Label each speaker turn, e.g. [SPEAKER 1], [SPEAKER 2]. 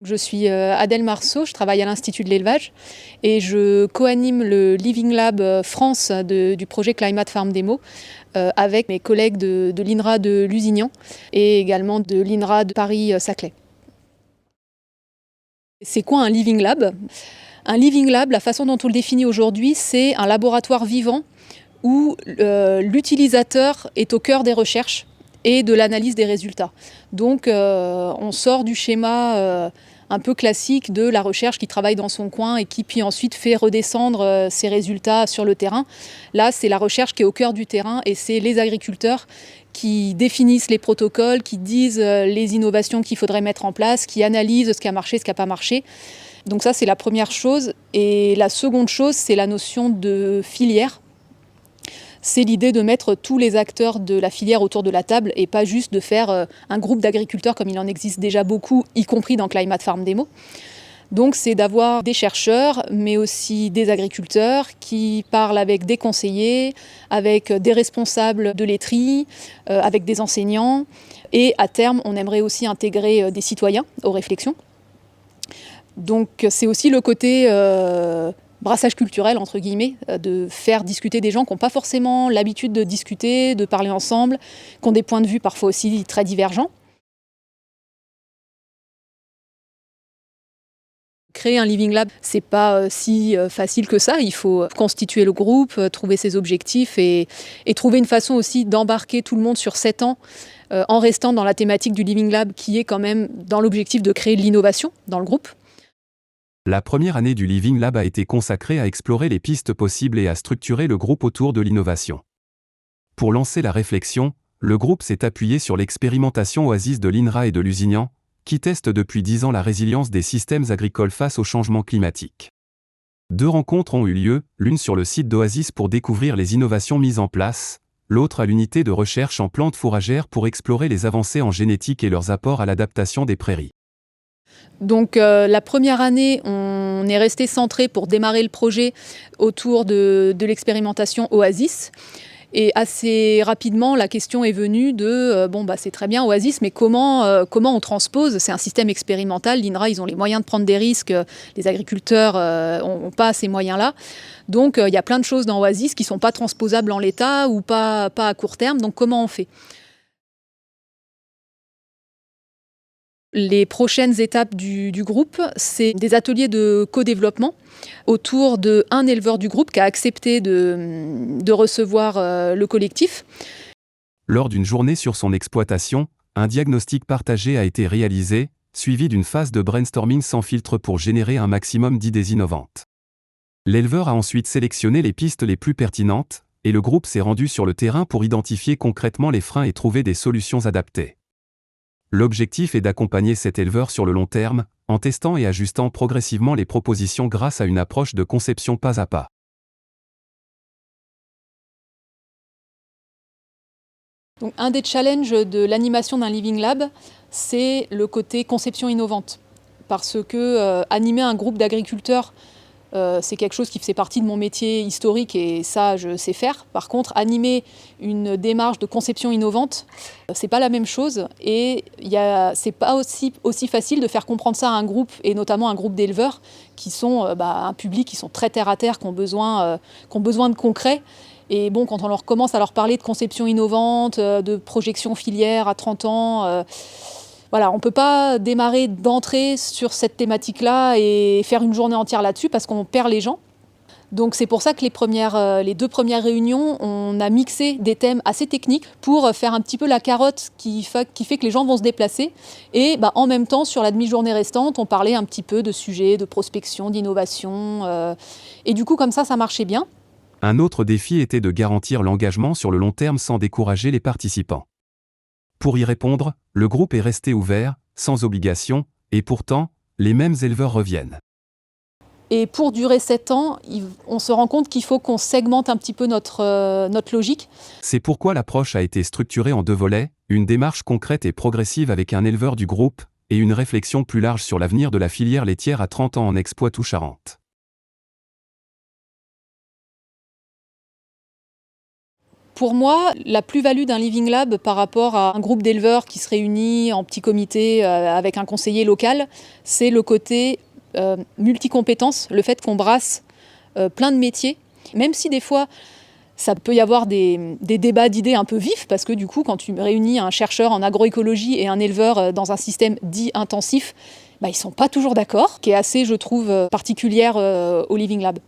[SPEAKER 1] Je suis Adèle Marceau, je travaille à l'Institut de l'élevage et je co-anime le Living Lab France du projet Climate Farm Demo avec mes collègues de l'INRA de Lusignan et également de l'INRA de Paris-Saclay. C'est quoi un Living Lab? Un Living Lab, la façon dont on le définit aujourd'hui, c'est un laboratoire vivant où l'utilisateur est au cœur des recherches et de l'analyse des résultats. Donc on sort du schéma un peu classique de la recherche qui travaille dans son coin et qui puis ensuite fait redescendre ses résultats sur le terrain. Là, c'est la recherche qui est au cœur du terrain et c'est les agriculteurs qui définissent les protocoles, qui disent les innovations qu'il faudrait mettre en place, qui analysent ce qui a marché, ce qui n'a pas marché. Donc ça, c'est la première chose. Et la seconde chose, c'est la notion de filière. C'est l'idée de mettre tous les acteurs de la filière autour de la table et pas juste de faire un groupe d'agriculteurs comme il en existe déjà beaucoup, y compris dans Climate Farm Demo. Donc c'est d'avoir des chercheurs, mais aussi des agriculteurs qui parlent avec des conseillers, avec des responsables de laiterie, avec des enseignants. Et à terme, on aimerait aussi intégrer des citoyens aux réflexions. Donc c'est aussi le côté brassage culturel, entre guillemets, de faire discuter des gens qui n'ont pas forcément l'habitude de discuter, de parler ensemble, qui ont des points de vue parfois aussi très divergents. Créer un Living Lab, c'est pas si facile que ça. Il faut constituer le groupe, trouver ses objectifs et trouver une façon aussi d'embarquer tout le monde sur 7 ans en restant dans la thématique du Living Lab qui est quand même dans l'objectif de créer de l'innovation dans le groupe.
[SPEAKER 2] La première année du Living Lab a été consacrée à explorer les pistes possibles et à structurer le groupe autour de l'innovation. Pour lancer la réflexion, le groupe s'est appuyé sur l'expérimentation Oasis de l'INRA et de Lusignan, qui teste depuis 10 ans la résilience des systèmes agricoles face au changement climatique. 2 rencontres ont eu lieu, l'une sur le site d'Oasis pour découvrir les innovations mises en place, l'autre à l'unité de recherche en plantes fourragères pour explorer les avancées en génétique et leurs apports à l'adaptation des prairies.
[SPEAKER 1] Donc la première année, on est resté centré pour démarrer le projet autour de l'expérimentation Oasis. Et assez rapidement, la question est venue de c'est très bien Oasis, mais comment on transpose? C'est un système expérimental. L'INRA, ils ont les moyens de prendre des risques. Les agriculteurs n'ont pas ces moyens-là. Donc il y a plein de choses dans Oasis qui ne sont pas transposables en l'état ou pas à court terme. Donc comment on fait? Les prochaines étapes du groupe, c'est des ateliers de co-développement autour d'un éleveur du groupe qui a accepté de recevoir le collectif.
[SPEAKER 2] Lors d'une journée sur son exploitation, un diagnostic partagé a été réalisé, suivi d'une phase de brainstorming sans filtre pour générer un maximum d'idées innovantes. L'éleveur a ensuite sélectionné les pistes les plus pertinentes, et le groupe s'est rendu sur le terrain pour identifier concrètement les freins et trouver des solutions adaptées. L'objectif est d'accompagner cet éleveur sur le long terme, en testant et ajustant progressivement les propositions grâce à une approche de conception pas à pas.
[SPEAKER 1] Donc, un des challenges de l'animation d'un Living Lab, c'est le côté conception innovante. Parce que animer un groupe d'agriculteurs, c'est quelque chose qui fait partie de mon métier historique et ça, je sais faire. Par contre, animer une démarche de conception innovante, c'est pas la même chose et c'est pas aussi facile de faire comprendre ça à un groupe et notamment un groupe d'éleveurs qui sont un public qui sont très terre à terre, qui ont besoin de concret. Et bon, quand on leur commence à leur parler de conception innovante, de projection filière à 30 ans, voilà, on ne peut pas démarrer d'entrée sur cette thématique-là et faire une journée entière là-dessus parce qu'on perd les gens. Donc c'est pour ça que les 2 premières réunions, on a mixé des thèmes assez techniques pour faire un petit peu la carotte qui fait que les gens vont se déplacer. Et en même temps, sur la demi-journée restante, on parlait un petit peu de sujets, de prospection, d'innovation. Et du coup, comme ça marchait bien.
[SPEAKER 2] Un autre défi était de garantir l'engagement sur le long terme sans décourager les participants. Pour y répondre, le groupe est resté ouvert, sans obligation, et pourtant, les mêmes éleveurs reviennent.
[SPEAKER 1] Et pour durer 7 ans, on se rend compte qu'il faut qu'on segmente un petit peu notre logique.
[SPEAKER 2] C'est pourquoi l'approche a été structurée en 2 volets, une démarche concrète et progressive avec un éleveur du groupe, et une réflexion plus large sur l'avenir de la filière laitière à 30 ans en Ex-Poitou-Charentes.
[SPEAKER 1] Pour moi, la plus-value d'un Living Lab par rapport à un groupe d'éleveurs qui se réunit en petit comité avec un conseiller local, c'est le côté multicompétences, le fait qu'on brasse plein de métiers, même si des fois ça peut y avoir des débats d'idées un peu vifs, parce que du coup, quand tu réunis un chercheur en agroécologie et un éleveur dans un système dit intensif, ils ne sont pas toujours d'accord, qui est assez, je trouve, particulière au Living Lab.